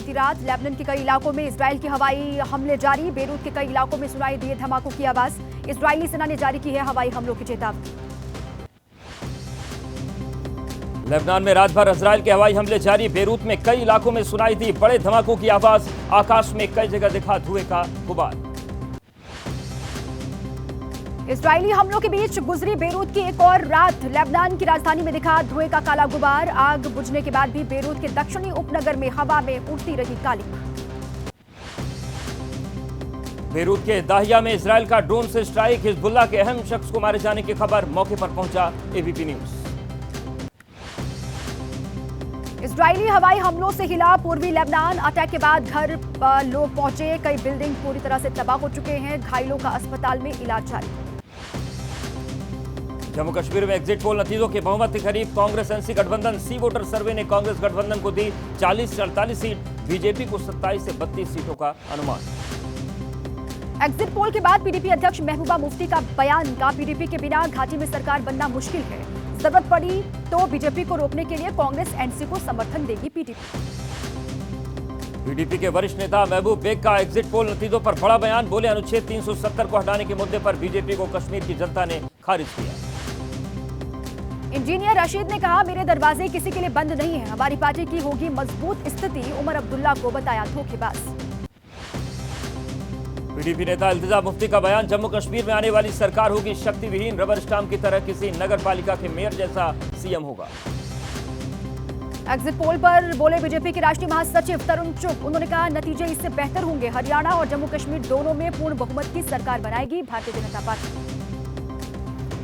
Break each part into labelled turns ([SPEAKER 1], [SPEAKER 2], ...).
[SPEAKER 1] बीती रात लेबनान के कई इलाकों में इजरायल के हवाई हमले जारी। बेरूत के कई इलाकों में सुनाई दिए धमाकों की आवाज। इजरायली सेना ने जारी की है हवाई हमलों की चेतावनी।
[SPEAKER 2] लेबनान में रात भर इजरायल के हवाई हमले जारी। बेरूत में कई इलाकों में सुनाई दी बड़े धमाकों की आवाज। आकाश में कई जगह दिखा धुएं का गुबार।
[SPEAKER 1] इजरायली हमलों के बीच गुजरी बेरूत की एक और रात। लेबनान की राजधानी में दिखा धुएं का काला गुबार। आग बुझने के बाद भी बेरूत के दक्षिणी उपनगर में हवा में उड़ती रही काली।
[SPEAKER 2] बेरूत के दाहिया में इजरायल का ड्रोन से स्ट्राइक। हिजबुल्लाह के अहम शख्स को मारे जाने की खबर। मौके पर पहुंचा एबीपी न्यूज।
[SPEAKER 1] इजरायली हवाई हमलों से हिला पूर्वी लेबनान। अटैक के बाद घर लोग पहुंचे। कई बिल्डिंग पूरी तरह से तबाह हो चुके हैं। घायलों का अस्पताल में इलाज जारी।
[SPEAKER 2] जम्मू कश्मीर में एग्जिट पोल नतीजों के बहुमत के करीब कांग्रेस एनसी गठबंधन। सी वोटर सर्वे ने कांग्रेस गठबंधन को दी 40 से 48 सीट। बीजेपी को 27 से 32 सीटों का अनुमान।
[SPEAKER 1] एग्जिट पोल के बाद पीडीपी अध्यक्ष महबूबा मुफ्ती का बयान। का पीडीपी के बिना घाटी में सरकार बनना मुश्किल है। जरूरत पड़ी तो बीजेपी को रोकने के लिए कांग्रेस एनसी को समर्थन देगी
[SPEAKER 2] पीडीपी के वरिष्ठ नेता महबूब बेग का एग्जिट पोल नतीजों पर बड़ा बयान। बोले अनुच्छेद 370 को हटाने के मुद्दे पर बीजेपी को कश्मीर की जनता ने खारिज किया।
[SPEAKER 1] इंजीनियर रशीद ने कहा मेरे दरवाजे किसी के लिए बंद नहीं है। हमारी पार्टी की होगी मजबूत स्थिति। उमर अब्दुल्ला को बताया धोखेबाज।
[SPEAKER 2] पीडीपी नेता इल्तिजा मुफ्ती का बयान। जम्मू कश्मीर में आने वाली सरकार होगी शक्ति विहीन। रबर स्टाम्प की तरह किसी नगर पालिका के मेयर जैसा सीएम होगा।
[SPEAKER 1] एग्जिट पोल पर बोले बीजेपी के राष्ट्रीय महासचिव तरुण चुग। उन्होंने कहा नतीजे इससे बेहतर होंगे। हरियाणा और जम्मू कश्मीर दोनों में पूर्ण बहुमत की सरकार बनाएगी भारतीय जनता पार्टी।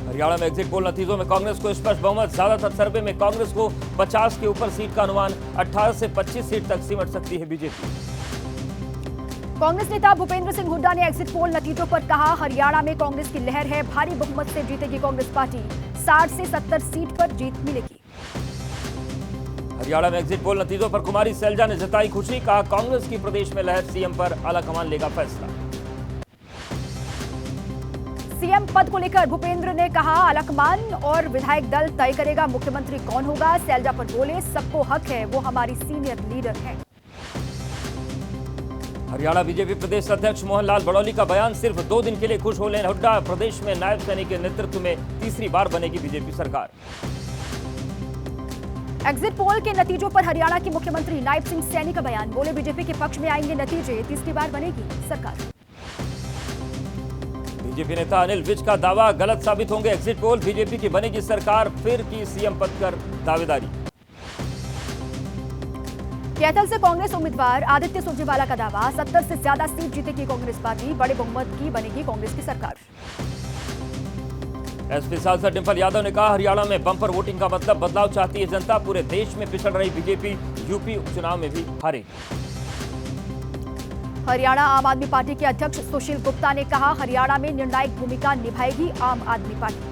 [SPEAKER 2] हरियाणा में एग्जिट पोल नतीजों में कांग्रेस को स्पष्ट बहुमत। ज्यादातर सर्वे में कांग्रेस को 50 के ऊपर सीट का अनुमान। 18 से 25 सीट तक सिमट सकती है बीजेपी।
[SPEAKER 1] कांग्रेस नेता भूपेंद्र सिंह हुड्डा ने एग्जिट पोल नतीजों पर कहा हरियाणा में कांग्रेस की लहर है। भारी बहुमत से जीतेगी कांग्रेस पार्टी। 60 से 70 सीट पर जीत मिलेगी।
[SPEAKER 2] हरियाणा में एग्जिट पोल नतीजों पर कुमारी सैलजा ने जताई खुशी। कहा कांग्रेस की प्रदेश में लहर। सीएम पर आलाकमान लेगा फैसला।
[SPEAKER 1] सीएम पद को लेकर भूपेंद्र ने कहा आलाकमान और विधायक दल तय करेगा मुख्यमंत्री कौन होगा। सैलजा पर बोले सबको हक है, वो हमारी सीनियर लीडर है।
[SPEAKER 2] हरियाणा बीजेपी प्रदेश अध्यक्ष मोहनलाल बड़ौली का बयान। सिर्फ 2 दिन के लिए खुश हो लें हुड्डा। प्रदेश में नायब सैनी के नेतृत्व में तीसरी बार बनेगी बीजेपी सरकार।
[SPEAKER 1] एग्जिट पोल के नतीजों पर हरियाणा के मुख्यमंत्री नायब सिंह सैनी का बयान। बोले बीजेपी के पक्ष में आएंगे नतीजे। तीसरी बार बनेगी सरकार।
[SPEAKER 2] बीजेपी नेता अनिल विज का दावा गलत साबित होंगे एग्जिट पोल। बीजेपी की बनेगी सरकार। फिर की सीएम पद पर दावेदारी।
[SPEAKER 1] कैथल से कांग्रेस उम्मीदवार आदित्य सुरजेवाला का दावा 70 से ज्यादा सीट जीतेगी कांग्रेस पार्टी। बड़े बहुमत की बनेगी कांग्रेस की सरकार।
[SPEAKER 2] एसपी सांसद डिंपल यादव ने कहा हरियाणा में बम्पर वोटिंग का मतलब बदलाव चाहती है जनता। पूरे देश में पिछड़ रही बीजेपी यूपी उपचुनाव में भी हारेगी।
[SPEAKER 1] हरियाणा आम आदमी पार्टी के अध्यक्ष सुशील गुप्ता ने कहा हरियाणा में निर्णायक भूमिका निभाएगी आम आदमी पार्टी।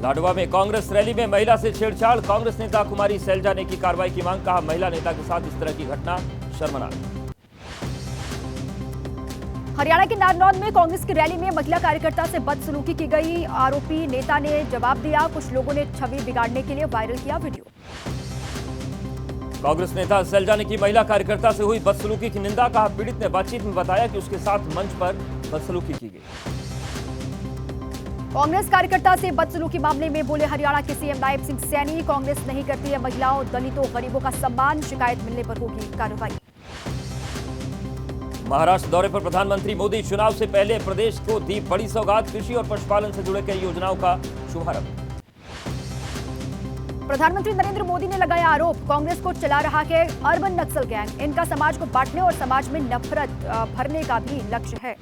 [SPEAKER 2] लाडवा में कांग्रेस रैली में महिला से छेड़छाड़। कांग्रेस नेता कुमारी सैलजा ने की कार्रवाई की मांग। कहा महिला नेता के साथ इस तरह की घटना शर्मनाक।
[SPEAKER 1] हरियाणा के नारनौल में कांग्रेस की रैली में महिला कार्यकर्ता से बदसलूकी की गई। आरोपी नेता ने जवाब दिया। कुछ लोगों ने छवि बिगाड़ने के लिए वायरल किया वीडियो।
[SPEAKER 2] कांग्रेस नेता सैलजा ने की महिला कार्यकर्ता से हुई बदसलूकी की निंदा। कहा पीड़ित ने बातचीत में बताया कि उसके साथ मंच पर बदसलूकी की गई।
[SPEAKER 1] कांग्रेस कार्यकर्ता से बदसलूकी मामले में बोले हरियाणा के सीएम नायब सिंह सैनी। कांग्रेस नहीं करती है महिलाओं दलितों गरीबों का सम्मान। शिकायत मिलने पर होगी कार्रवाई।
[SPEAKER 2] महाराष्ट्र दौरे पर प्रधानमंत्री मोदी। चुनाव से पहले प्रदेश को दी बड़ी सौगात। कृषि और पशुपालन से जुड़े कई योजनाओं का शुभारंभ।
[SPEAKER 1] प्रधानमंत्री नरेंद्र मोदी ने लगाया आरोप कांग्रेस को चला रहा है अर्बन नक्सल गैंग। इनका समाज को बांटने और समाज में नफरत भरने का भी लक्ष्य है।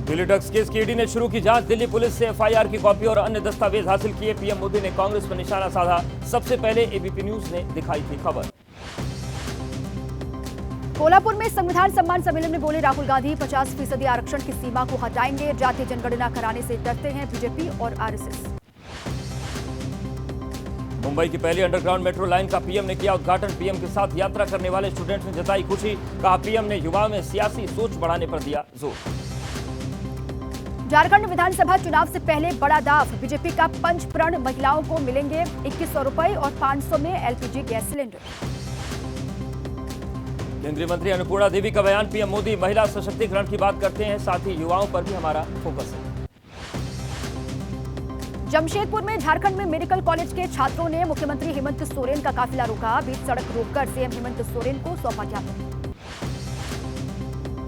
[SPEAKER 2] दिल्ली ड्रग्स केस की ईडी ने शुरू की जांच। दिल्ली पुलिस से एफआईआर की कॉपी और अन्य दस्तावेज हासिल किए। पीएम मोदी ने कांग्रेस पर निशाना साधा। सबसे पहले एबीपी न्यूज ने दिखाई थी खबर।
[SPEAKER 1] कोल्हापुर में संविधान सम्मान सम्मेलन में बोले राहुल गांधी 50% आरक्षण की सीमा को हटाएंगे। जातीय जनगणना कराने से डरते हैं बीजेपी और आरएसएस।
[SPEAKER 2] मुंबई की पहली अंडरग्राउंड मेट्रो लाइन का पीएम ने किया उद्घाटन। पीएम के साथ यात्रा करने वाले स्टूडेंट्स ने जताई खुशी। कहा पीएम ने युवाओं में सियासी सोच बढ़ाने पर दिया जोर।
[SPEAKER 1] झारखंड विधानसभा चुनाव से पहले बड़ा दाव, बीजेपी का पंचप्रण, महिलाओं को मिलेंगे 2100 रुपए और 500 में एलपीजी गैस सिलेंडर।
[SPEAKER 2] केंद्रीय मंत्री अन्नपूर्णा देवी का बयान, पीएम मोदी महिला सशक्तिकरण की बात करते हैं, साथ ही युवाओं पर भी हमारा फोकस है।
[SPEAKER 1] जमशेदपुर में झारखंड में मेडिकल कॉलेज के छात्रों ने मुख्यमंत्री हेमंत सोरेन का काफिला रोका, बीच सड़क रोककर सीएम हेमंत सोरेन को सौंपा ज्ञापन।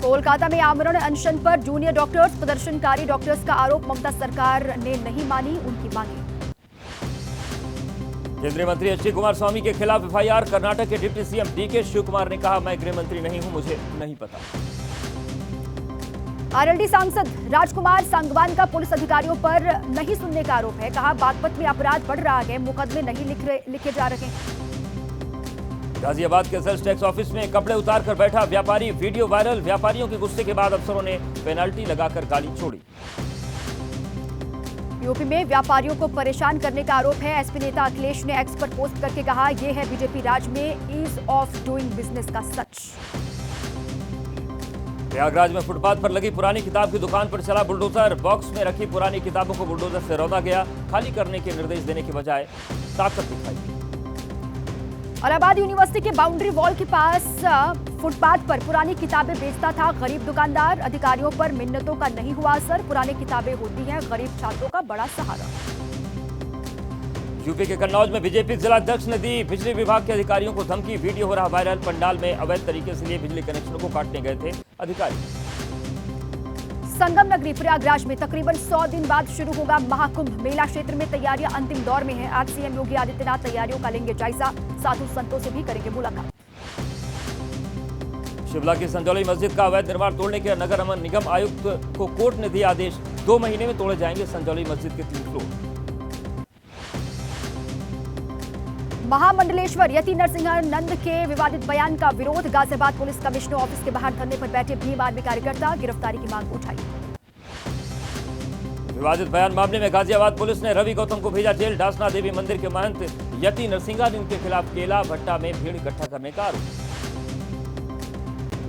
[SPEAKER 1] कोलकाता में आमरण अनशन पर जूनियर डॉक्टर्स, प्रदर्शनकारी डॉक्टर्स का आरोप, ममता सरकार ने नहीं मानी उनकी मांगे।
[SPEAKER 2] केंद्रीय मंत्री एच डी कुमारस्वामी के खिलाफ एफआईआर, कर्नाटक के डिप्टी सीएम डीके शिवकुमार ने कहा, मैं गृह मंत्री नहीं हूं, मुझे नहीं पता।
[SPEAKER 1] आरएलडी सांसद राजकुमार सांगवान का पुलिस अधिकारियों पर नहीं सुनने का आरोप है, कहा बागपत में अपराध बढ़ रहा है, मुकदमे नहीं लिखे जा रहे।
[SPEAKER 2] गाजियाबाद के सेल्स टैक्स ऑफिस में कपड़े उतारकर बैठा व्यापारी, वीडियो वायरल, व्यापारियों के गुस्से के बाद अफसरों ने पेनल्टी लगाकर गाली छोड़ी।
[SPEAKER 1] यूपी में व्यापारियों को परेशान करने का आरोप है, एसपी नेता अखिलेश ने एक्स पर पोस्ट करके कहा, यह है बीजेपी राज में ईज ऑफ डूइंग बिजनेस का सच।
[SPEAKER 2] प्रयागराज में फुटपाथ पर लगी पुरानी किताब की दुकान पर चला बुलडोजर, बॉक्स में रखी पुरानी किताबों को बुलडोजर से रौंदा गया, खाली करने के निर्देश देने के बजाय ताकत दिखाई।
[SPEAKER 1] इलाहाबाद यूनिवर्सिटी के बाउंड्री वॉल के पास फुटपाथ पर पुरानी किताबें बेचता था गरीब दुकानदार, अधिकारियों पर मिन्नतों का नहीं हुआ असर, पुरानी किताबें होती हैं गरीब छात्रों का बड़ा सहारा।
[SPEAKER 2] यूपी के कन्नौज में बीजेपी जिलाध्यक्ष ने दी बिजली विभाग के अधिकारियों को धमकी, वीडियो हो रहा वायरल, पंडाल में अवैध तरीके से लिए बिजली कनेक्शनों को काटने गए थे अधिकारी।
[SPEAKER 1] संगम नगरी प्रयागराज में तकरीबन 100 दिन बाद शुरू होगा महाकुंभ, मेला क्षेत्र में तैयारियां अंतिम दौर में हैं। आज सीएम योगी आदित्यनाथ तैयारियों का लेंगे जायजा, साधु संतों से भी करेंगे मुलाकात।
[SPEAKER 2] शिमला की संजौली मस्जिद का अवैध निर्माण तोड़ने के नगर निगम आयुक्त को कोर्ट ने दिया आदेश, 2 महीने में तोड़े जाएंगे संजौली मस्जिद के 3 फ्लोर।
[SPEAKER 1] महामंडलेश्वर यति नरसिंहानंद के विवादित बयान का विरोध, गाजियाबाद पुलिस कमिश्नर ऑफिस के बाहर धरने पर बैठे भीम आर्मी कार्यकर्ता, गिरफ्तारी की मांग उठाई।
[SPEAKER 2] विवादित बयान मामले में गाजियाबाद पुलिस ने रवि गौतम को भेजा जेल, डासना देवी मंदिर के महंत यति नरसिंहानंद के खिलाफ केला भट्टा में भीड़ इकट्ठा करने का आरोप।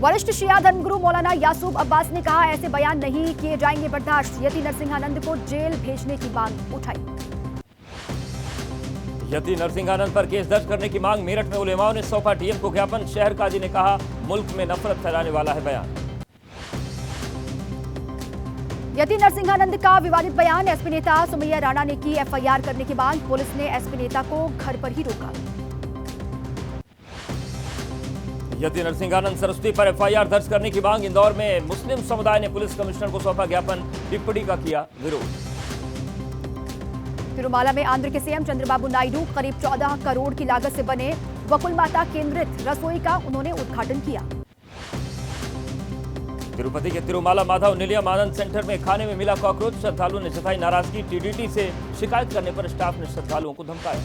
[SPEAKER 1] वरिष्ठ शिया धर्मगुरु मौलाना यासूब अब्बास ने कहा, ऐसे बयान नहीं किए जाएंगे बर्दाश्त, यति नरसिंहानंद को जेल भेजने की मांग उठाई।
[SPEAKER 2] यति नरसिंहानंद पर केस दर्ज करने की मांग, मेरठ में उलेमाओं ने सौंपा डीएम को ज्ञापन, शहर काजी ने कहा, मुल्क में नफरत फैलाने वाला है बयान।
[SPEAKER 1] यति नरसिंहानंद का विवादित बयान, एसपी नेता सुमैया राणा ने की एफआईआर करने की मांग, पुलिस ने एसपी नेता को घर पर ही रोका।
[SPEAKER 2] यति नरसिंहानंद सरस्वती पर एफआईआर दर्ज करने की मांग, इंदौर में मुस्लिम समुदाय ने पुलिस कमिश्नर को सौंपा ज्ञापन, टिप्पणी का किया विरोध।
[SPEAKER 1] तिरुमाला में आंध्र के सीएम चंद्रबाबू नायडू करीब 14 करोड़ की लागत से बने वकुल माता केंद्रित रसोई का उन्होंने उद्घाटन किया।
[SPEAKER 2] तिरुपति के तिरुमाला माधव निलयम आनंद सेंटर में खाने में मिला कॉकरोच, श्रद्धालुओं ने जताई नाराजगी, टीडीटी से शिकायत करने पर स्टाफ ने श्रद्धालुओं को धमकाया।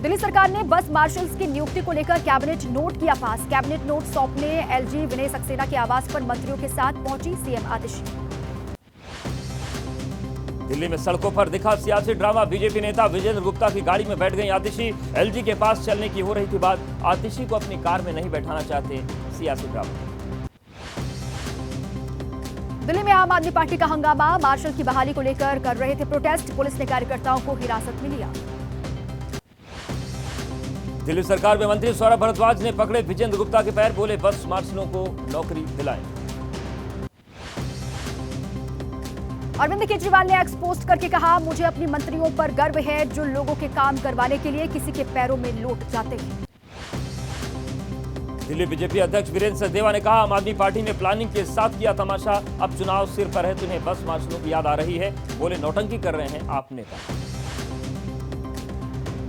[SPEAKER 1] दिल्ली सरकार ने बस मार्शल्स की नियुक्ति को लेकर कैबिनेट नोट किया पास, कैबिनेट नोट सौंपने एलजी विनय सक्सेना के आवास पर मंत्रियों के साथ पहुंची सीएम आतिशी।
[SPEAKER 2] दिल्ली में सड़कों पर दिखा सियासी ड्रामा, बीजेपी नेता विजेंद्र गुप्ता की गाड़ी में बैठ गई आतिशी, एलजी के पास चलने की हो रही थी बात, आतिशी को अपनी कार में नहीं बैठाना चाहते सियासी ड्रामा।
[SPEAKER 1] दिल्ली में आम आदमी पार्टी का हंगामा, मार्शल की बहाली को लेकर कर रहे थे प्रोटेस्ट, पुलिस ने कार्यकर्ताओं को हिरासत में लिया।
[SPEAKER 2] दिल्ली सरकार में मंत्री सौरभ भारद्वाज ने पकड़े विजेंद्र गुप्ता के पैर, बोले बस मार्शलों को नौकरी दिलाएं। अरविंद केजरीवाल ने एक्स पोस्ट करके कहा, मुझे अपनी मंत्रियों पर गर्व है जो लोगों के काम करवाने के लिए किसी के पैरों में लौट जाते हैं। दिल्ली बीजेपी अध्यक्ष वीरेंद्र सचदेवा ने कहा, आम आदमी पार्टी ने प्लानिंग के साथ किया तमाशा, अब चुनाव सिर पर है, तुम्हें बस मार्शलों की याद आ रही है, बोले नौटंकी कर रहे हैं आप नेता।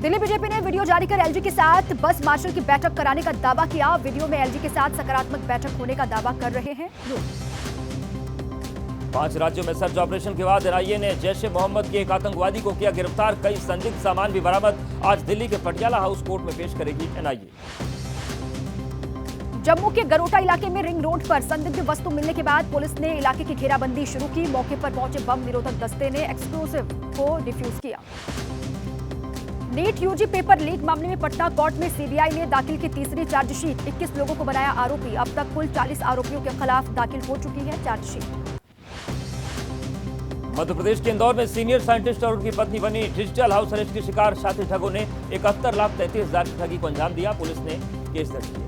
[SPEAKER 2] दिल्ली बीजेपी ने वीडियो जारी कर एलजी के साथ बस मार्शल की बैठक कराने का दावा किया, वीडियो में एलजी के साथ सकारात्मक बैठक होने का दावा कर रहे हैं लोग। 5 राज्यों में सर्च ऑपरेशन के बाद एनआईए ने जैश ए मोहम्मद के एक आतंकवादी को किया गिरफ्तार, कई संदिग्ध सामान भी बरामद, आज दिल्ली के पटियाला हाउस कोर्ट में पेश करेगी एनआईए। जम्मू के गरोटा इलाके में रिंग रोड पर संदिग्ध वस्तु मिलने के बाद पुलिस ने इलाके की घेराबंदी शुरू की, मौके पर पहुंचे बम निरोधक दस्ते ने एक्सप्लोसिव को डिफ्यूज किया। नीट यूजी पेपर लीक मामले में पटना कोर्ट में सीबीआई ने दाखिल की तीसरी चार्जशीट, 21 लोगों को बनाया आरोपी, अब तक कुल 40 आरोपियों के खिलाफ दाखिल हो चुकी है चार्जशीट। मध्य प्रदेश के इंदौर में सीनियर साइंटिस्ट और उनकी पत्नी बनी डिजिटल हाउस अरेस्ट की शिकार शातिर ठगों ने 71,33,000 की ठगी को अंजाम दिया। पुलिस ने केस दर्ज किया।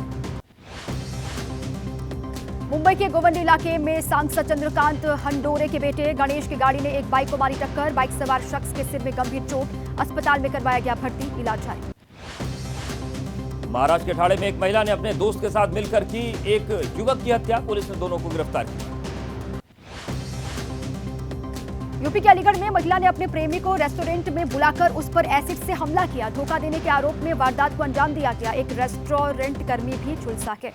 [SPEAKER 1] मुंबई के गोवंडी इलाके में सांसद चंद्रकांत हंडोरे के बेटे गणेश की गाड़ी ने एक बाइक को मारी टक्कर। बाइक सवार शख्स के सिर में गंभीर चोट, अस्पताल में करवाया गया भर्ती, इलाज जारी।
[SPEAKER 2] महाराष्ट्र के ठाणे में एक महिला ने अपने दोस्त के साथ मिलकर की एक युवक की हत्या। पुलिस ने दोनों को गिरफ्तार किया।
[SPEAKER 1] यूपी के अलीगढ़ में महिला ने अपने प्रेमी को रेस्टोरेंट में बुलाकर उस पर एसिड से हमला किया। धोखा देने के आरोप में वारदात को अंजाम दिया गया। एक रेस्टोरेंट कर्मी भी झुलसा है।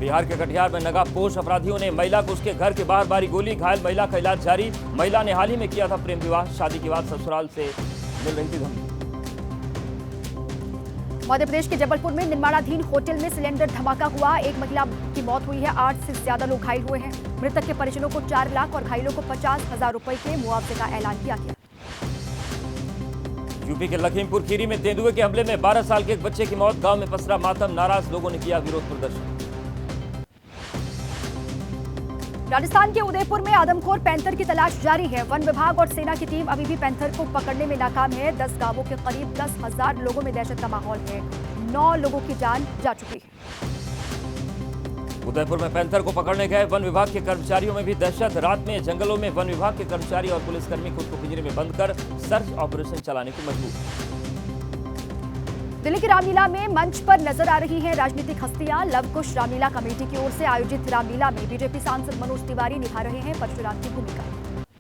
[SPEAKER 2] बिहार के कटिहार में नकाबपोश अपराधियों ने महिला को उसके घर के बाहर मारी गोली, घायल महिला का इलाज जारी। महिला ने हाल ही में किया था प्रेम विवाह, शादी के बाद ससुराल से मिल रही थी धमकी।
[SPEAKER 1] मध्य प्रदेश के जबलपुर में निर्माणाधीन होटल में सिलेंडर धमाका हुआ। एक महिला की मौत हुई है, 8 से ज्यादा लोग घायल हुए हैं। मृतक के परिजनों को 4 लाख और घायलों को 50,000 रुपए के मुआवजे का ऐलान किया गया।
[SPEAKER 2] यूपी के लखीमपुर खीरी में तेंदुए के हमले में 12 साल के एक बच्चे की मौत। गांव में पसरा मातम, नाराज लोगों ने किया विरोध प्रदर्शन।
[SPEAKER 1] राजस्थान के उदयपुर में आदमखोर पैंथर की तलाश जारी है। वन विभाग और सेना की टीम अभी भी पैंथर को पकड़ने में नाकाम है। 10 गांवों के करीब 10,000 लोगों में दहशत का माहौल है। 9 लोगों की जान जा चुकी है।
[SPEAKER 2] उदयपुर में पैंथर को पकड़ने गए वन विभाग के कर्मचारियों में भी दहशत। रात में जंगलों में वन विभाग के कर्मचारी और पुलिसकर्मी खुद को पिंजरे में बंद कर सर्च ऑपरेशन चलाने को मजबूर।
[SPEAKER 1] दिल्ली की रामलीला में मंच पर नजर आ रही हैं राजनीतिक हस्तियां। लवकुश रामलीला कमेटी की ओर से आयोजित रामलीला में बीजेपी सांसद मनोज तिवारी निभा रहे हैं परशुराम की भूमिका।